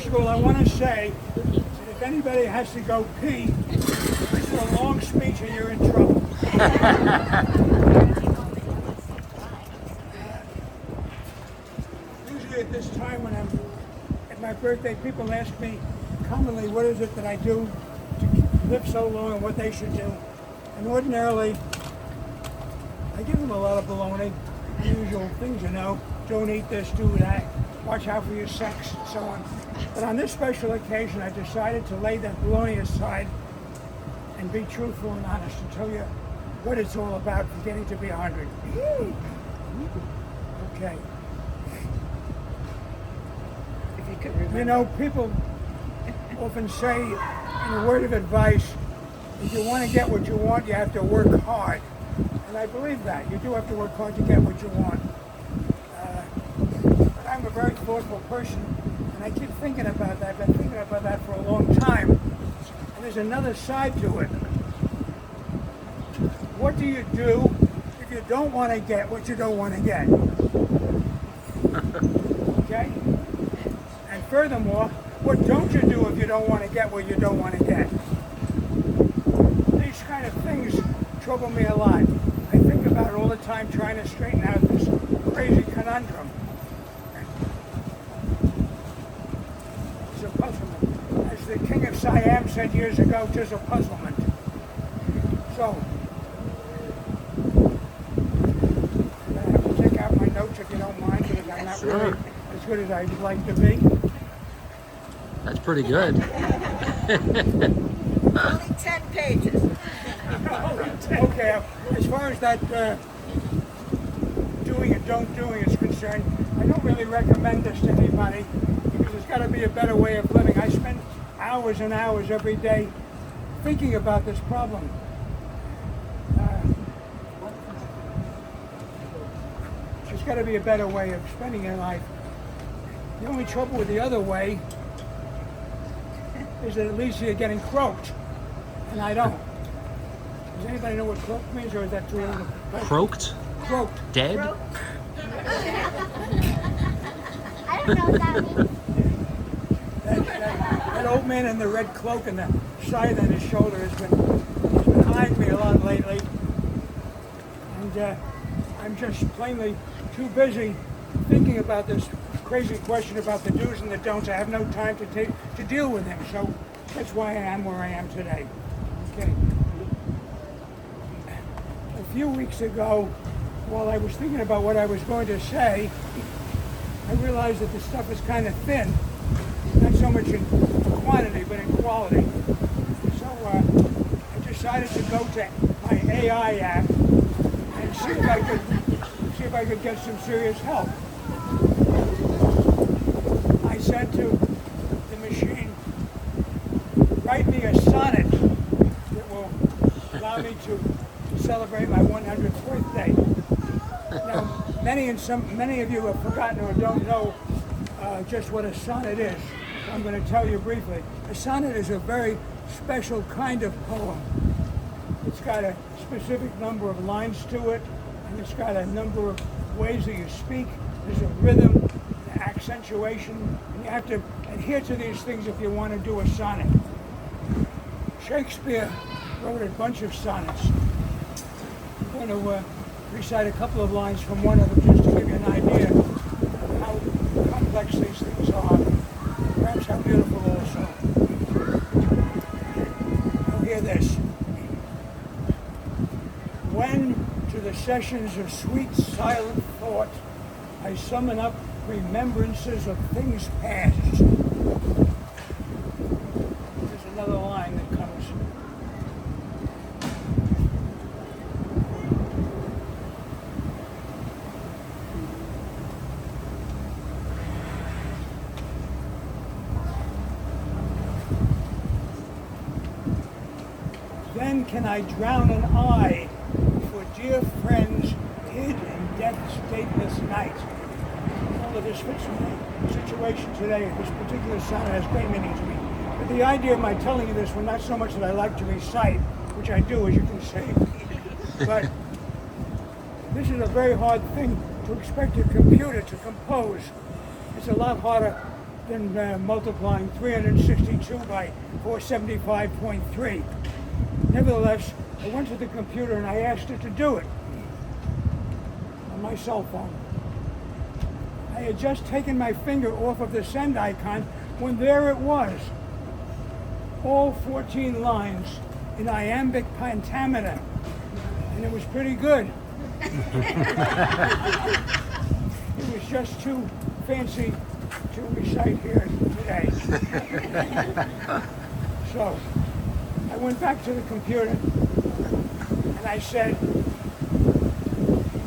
First of all, I want to say that if anybody has to go pee, this is a long speech and you're in trouble. Usually at this time when I'm at my birthday, people ask me commonly what is it that I do to live so long and what they should do. And ordinarily, I give them a lot of baloney, unusual things, you know. Don't eat this, do that, watch out for your sex, and so on. But on this special occasion, I decided to lay that baloney aside and be truthful and honest and tell you what it's all about for getting to be 100. Okay. If you could remember. You know, people often say, in a word of advice, if you want to get what you want, you have to work hard. And I believe that. You do have to work hard to get what you want. But I'm a very thoughtful person, and I keep thinking about that. I've been thinking about that for a long time. And there's another side to it. What do you do if you don't want to get what you don't want to get? Okay? And furthermore, what don't you do if you don't want to get what you don't want to get? These kind of things trouble me a lot. I think about it all the time trying to straighten out this crazy conundrum. It's a puzzlement. As the king of Siam said years ago, "'tis a puzzlement." So, I have to take out my notes if you don't mind, because I'm not really as good as I'd like to be. That's pretty good. Only 10 pages. Okay, as far as that doing and don't doing is concerned, I don't really recommend this to anybody because there's got to be a better way of living. I spend hours and hours every day thinking about this problem. There's got to be a better way of spending your life. The only trouble with the other way is that it leads to you getting croaked, and I don't. Does anybody know what croaked means, or is that too early? Croaked? Croaked. Dead? I don't know what that means. That old man in the red cloak and the scythe on his shoulder has been behind me a lot lately, and I'm just plainly too busy thinking about this crazy question about the do's and the don'ts. I have no time to deal with him, so that's why I am where I am today. Okay. A few weeks ago, while I was thinking about what I was going to say, I realized that the stuff is kind of thin, not so much in quantity, but in quality. So I decided to go to my AI app and see if I could get some serious help. I said to the machine, write me a sonnet that will allow me to celebrate my 100th birthday. Now, many of you have forgotten or don't know just what a sonnet is. I'm going to tell you briefly. A sonnet is a very special kind of poem. It's got a specific number of lines to it, and it's got a number of ways that you speak. There's a rhythm, an accentuation, and you have to adhere to these things if you want to do a sonnet. Shakespeare wrote a bunch of sonnets. I'm going to recite a couple of lines from one of them just to give you an idea of how complex these things are. Perhaps how beautiful also. Now hear this. When to the sessions of sweet silent thought I summon up remembrances of things past. There's another line that comes. Then can I drown an eye for dear friends hid in death's dateless night. All of this fits my situation today. This particular sonnet has great meaning to me. But the idea of my telling you this was not so much that I like to recite, which I do, as you can see, but this is a very hard thing to expect a computer to compose. It's a lot harder then multiplying 362 by 475.3. Nevertheless, I went to the computer and I asked it to do it on my cell phone. I had just taken my finger off of the send icon when there it was. All 14 lines in iambic pentameter. And it was pretty good. It was just too fancy to recite here today. So I went back to the computer and I said,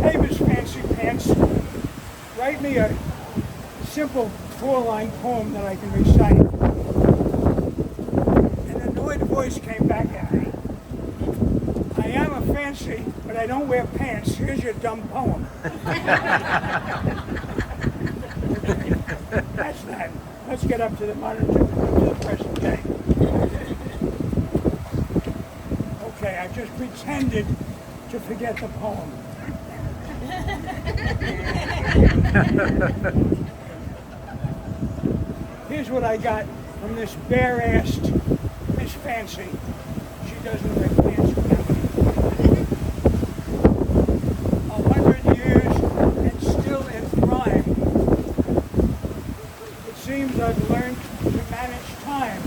"Hey, Miss Fancy Pants, write me a simple 4-line poem that I can recite." And a annoyed voice came back at me. "I am a fancy, but I don't wear pants. Here's your dumb poem." That's that. Let's get up to the modern, to the present day. Okay, I just pretended to forget the poem. Here's what I got from this bare-assed Miss Fancy. She doesn't wear pants, remember. 100 years and still in prime. It seems I've learned to manage time.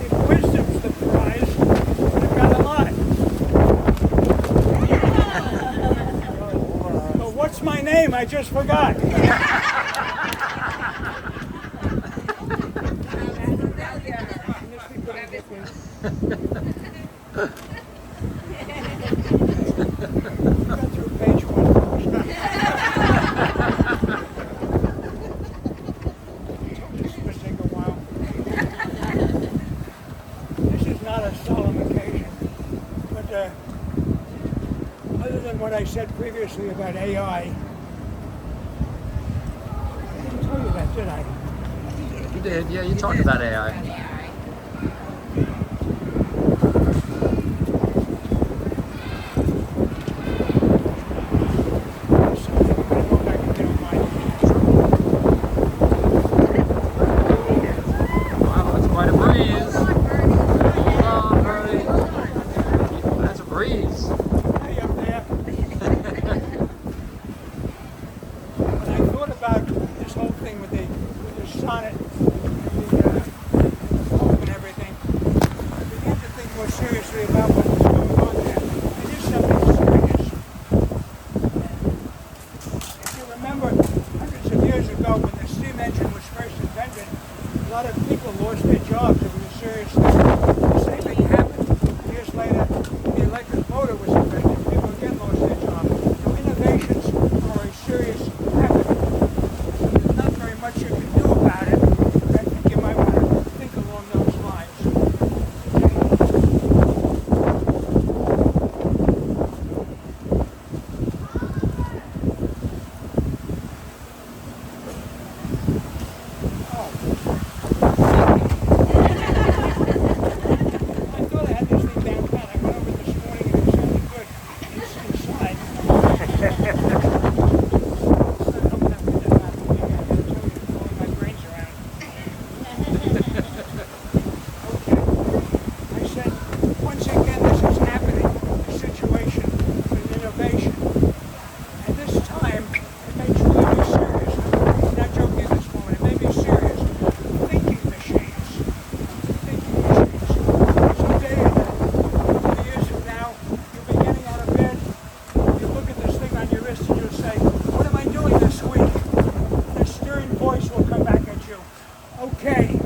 If wisdom's the prize, I've got a lot. But what's my name? I just forgot. Got through page 1 first. This is going to take a while. This is not a solemn occasion, but other than what I said previously about AI, I didn't tell you that, did I? You did, yeah, you talked about AI. Wow, that's quite a breeze. Oh, Bertie. That's a breeze. Hey, up there. When I thought about this whole thing with the sonnet, and the poem and everything, I began to think more seriously about what was going on there. It is something serious. If you remember, hundreds of years ago, when the steam engine was first invented, a lot of people lost their jobs. It was a serious thing. The same thing happened years later. The electric motor was invented. People again lost their jobs. So innovations are a serious habit. There's not very much you can do about it, but I think you might want to think along those lines. Oh. I thought I had this thing down pat. I went over it this morning and it sounded good. It's inside. My brains around. Okay. I said, once again, this is happening. A situation with innovation. And this time, it may truly be serious. I'm not joking at this moment. It may be serious. Thinking machines. Thinking machines. Someday, a couple of years from now, you'll be getting out of bed. You'll look at this thing on your wrist and you'll say, "What am I doing this week?" And a stern voice will come back at you. "Okay,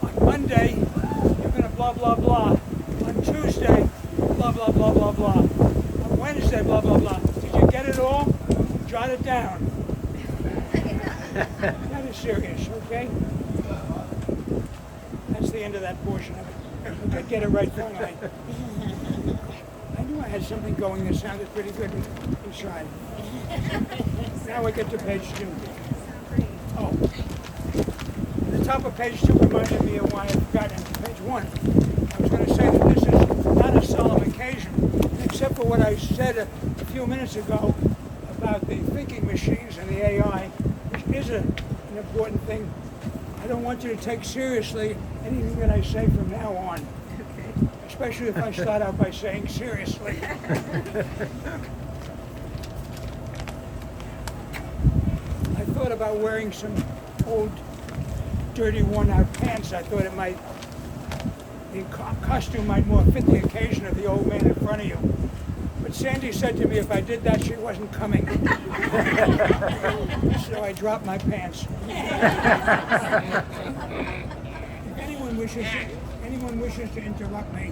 on Monday, you're going to blah, blah, blah. On Tuesday, blah, blah, blah, blah, blah. On Wednesday, blah, blah, blah. Did you get it all? Jot it down." That is serious, okay? That's the end of that portion of it. Okay, get it right finally. I knew I had something going that sounded pretty good inside. Now we get to page 2. Oh. The top of page 2 reminded me of why I forgot in page 1. I was going to say that this is not a solemn occasion, except for what I said a few minutes ago about the thinking machines and the AI, which is a an important thing. I don't want you to take seriously anything that I say from now on, Okay. especially if I start out by saying seriously. I thought about wearing some old, dirty, worn-out pants. I thought it might, the costume might more fit the occasion of the old man in front of you. But Sandy said to me if I did that, she wasn't coming. So I dropped my pants. If anyone wishes to interrupt me,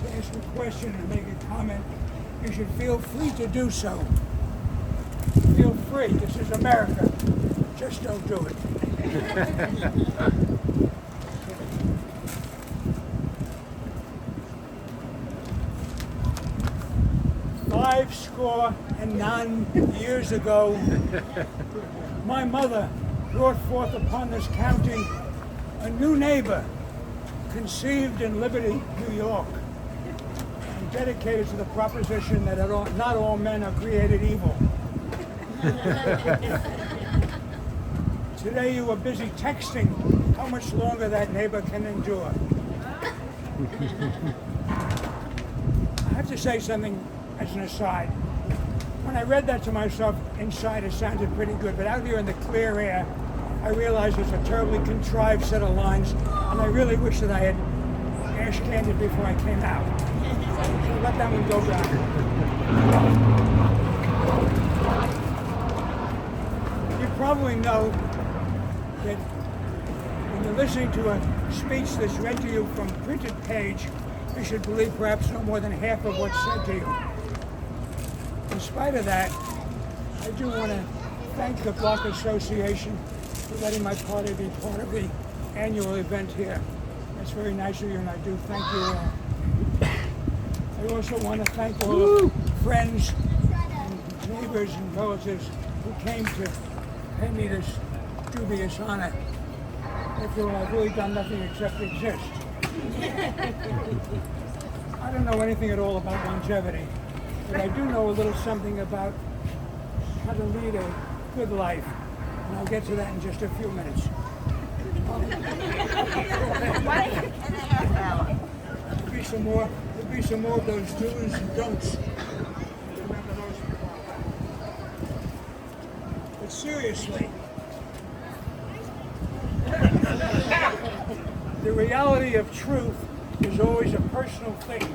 to ask a question or make a comment, you should feel free to do so. Feel free. This is America. Just don't do it. 59 years ago, my mother brought forth upon this county a new neighbor, conceived in Liberty, New York, and dedicated to the proposition that not all men are created evil. Today you are busy texting how much longer that neighbor can endure. I have to say something as an aside. When I read that to myself inside, it sounded pretty good, but out here in the clear air, I realized it's a terribly contrived set of lines, and I really wish that I had ash canned it before I came out. So let that one go back. You probably know that when you're listening to a speech that's read to you from a printed page, you should believe perhaps no more than half of what's said to you. In spite of that, I do want to thank the Block Association for letting my party be part of the annual event here. That's very nice of you, and I do thank you all. I also want to thank all the friends and neighbors and relatives who came to pay me this dubious honor. After all, I've really done nothing except exist. I don't know anything at all about longevity, but I do know a little something about how to lead a good life, and I'll get to that in just a few minutes. 1 and a half hour. There'll be some more of those do's and don'ts. Remember those. But seriously, the reality of truth is always a personal thing.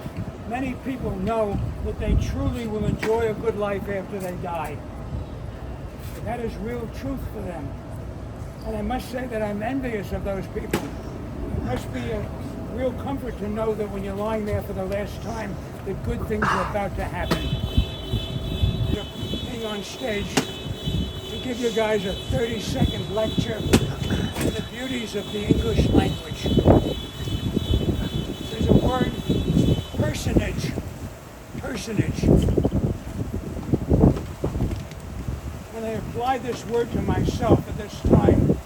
Many people know that they truly will enjoy a good life after they die. That is real truth for them. And I must say that I'm envious of those people. It must be a real comfort to know that when you're lying there for the last time, that good things are about to happen. Being on stage to give you guys a 30-second lecture on the beauties of the English language. There's a word, personage. When I apply this word to myself at this time,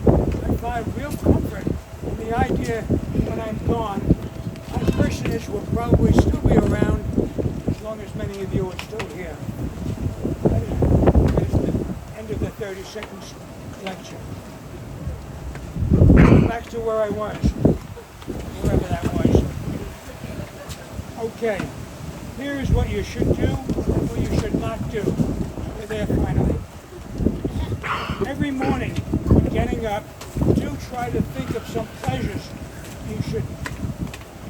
I find real comfort in the idea that when I'm gone, my personage will probably still be around as long as many of you are still here. That is the end of the 30 seconds lecture. Back to where I was, wherever that was. Okay, here is what you should do and what you should not do. We're there finally. Every morning, when getting up, do try to think of some pleasures you should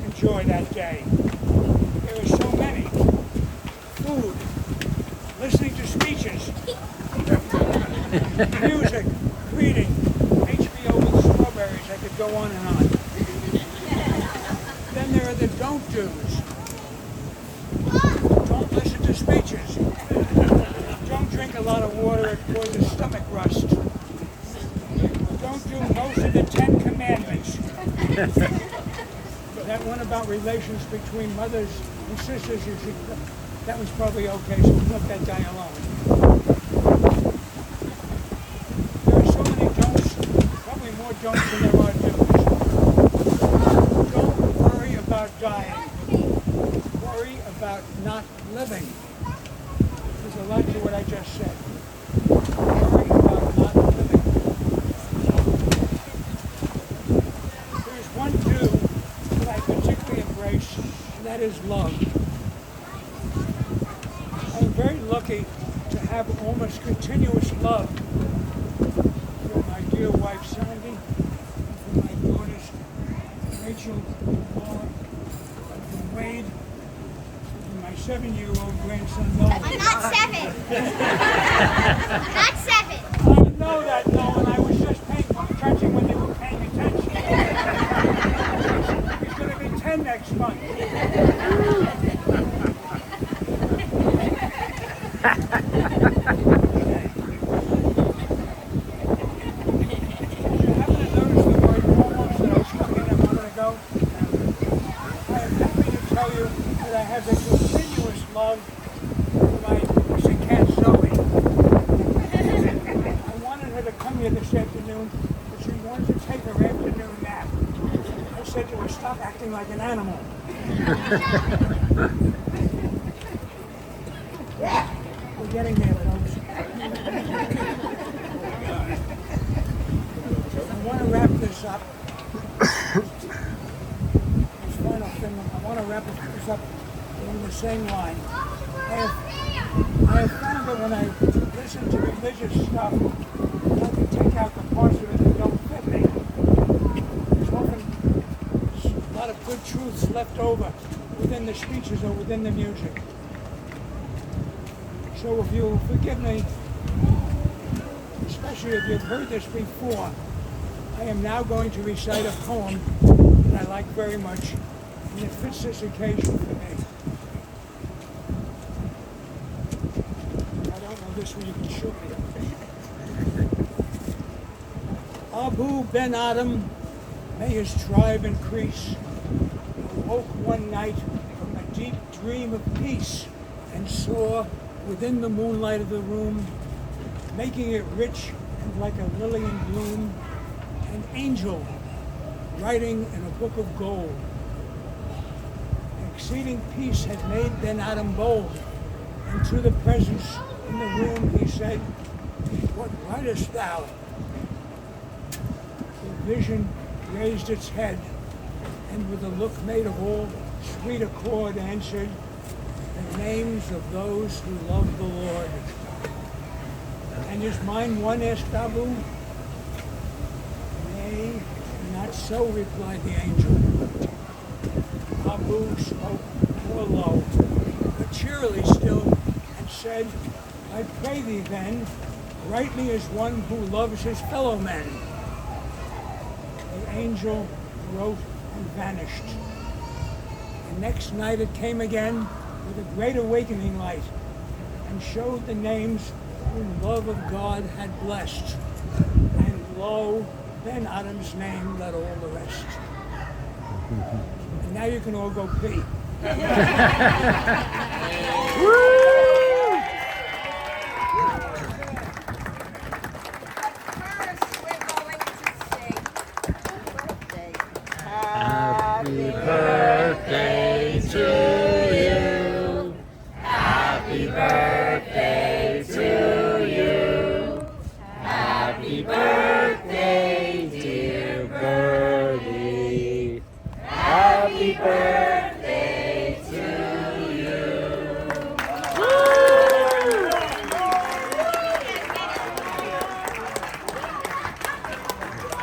enjoy that day. There are so many. Food, listening to speeches, music, reading, HBO with strawberries. I could go on and on. Then there are the don't do's. Don't listen to speeches. Don't drink a lot of water, it causes stomach rust. Don't do most of the 10 commandments. That one about relations between mothers and sisters, that was probably okay, so let that guy alone. There are so many don'ts, probably more don'ts than there are do's. Don't worry about dying. Worry about not living. There's a lot to what I just said. Worry about not living. that is love. I am very lucky to have almost continuous love for my dear wife Sandy, and for my daughters Rachel, Laura, and for Wade, and my 7-year-old grandson Nolan. I'm not 7. I'm not 7. I know that, Nolan. I was just catching when they were paying attention. He's going to be 10 next month. You happen to notice the word almost that I stuck in a moment ago? I am happy to tell you that I have a continuous love for my missing cat Zoe. I wanted her to come here this afternoon, but she wanted to take her afternoon nap. I said to her, stop acting like an animal. We're getting there, folks. I want to wrap this up. This final thing, I want to wrap this up along the same line. I have found that when I listen to religious stuff, I can take out the parts of it that don't fit me. There's often a lot of good truths left over within the speeches or within the music. So if you'll forgive me, especially if you've heard this before, I am now going to recite a poem that I like very much, and it fits this occasion for me. I don't know this one, you can shoot me. Abu Ben Adam, may his tribe increase, awoke one night from a deep dream of peace and saw within the moonlight of the room, making it rich and like a lily in bloom, an angel writing in a book of gold. Exceeding peace had made Ben Adam bold, and to the presence in the room he said, what writest thou? The vision raised its head, and with a look made of all sweet accord answered, the names of those who love the Lord. And is mine one, asked Abu? Nay, not so, replied the angel. Abu spoke more low, but cheerily still, and said, I pray thee then, write me as one who loves his fellow men. The angel wrote and vanished. The next night it came again with a great awakening light, and showed the names whom love of God had blessed. And lo, Ben Adam's name led all the rest. And now you can all go pee. Woo!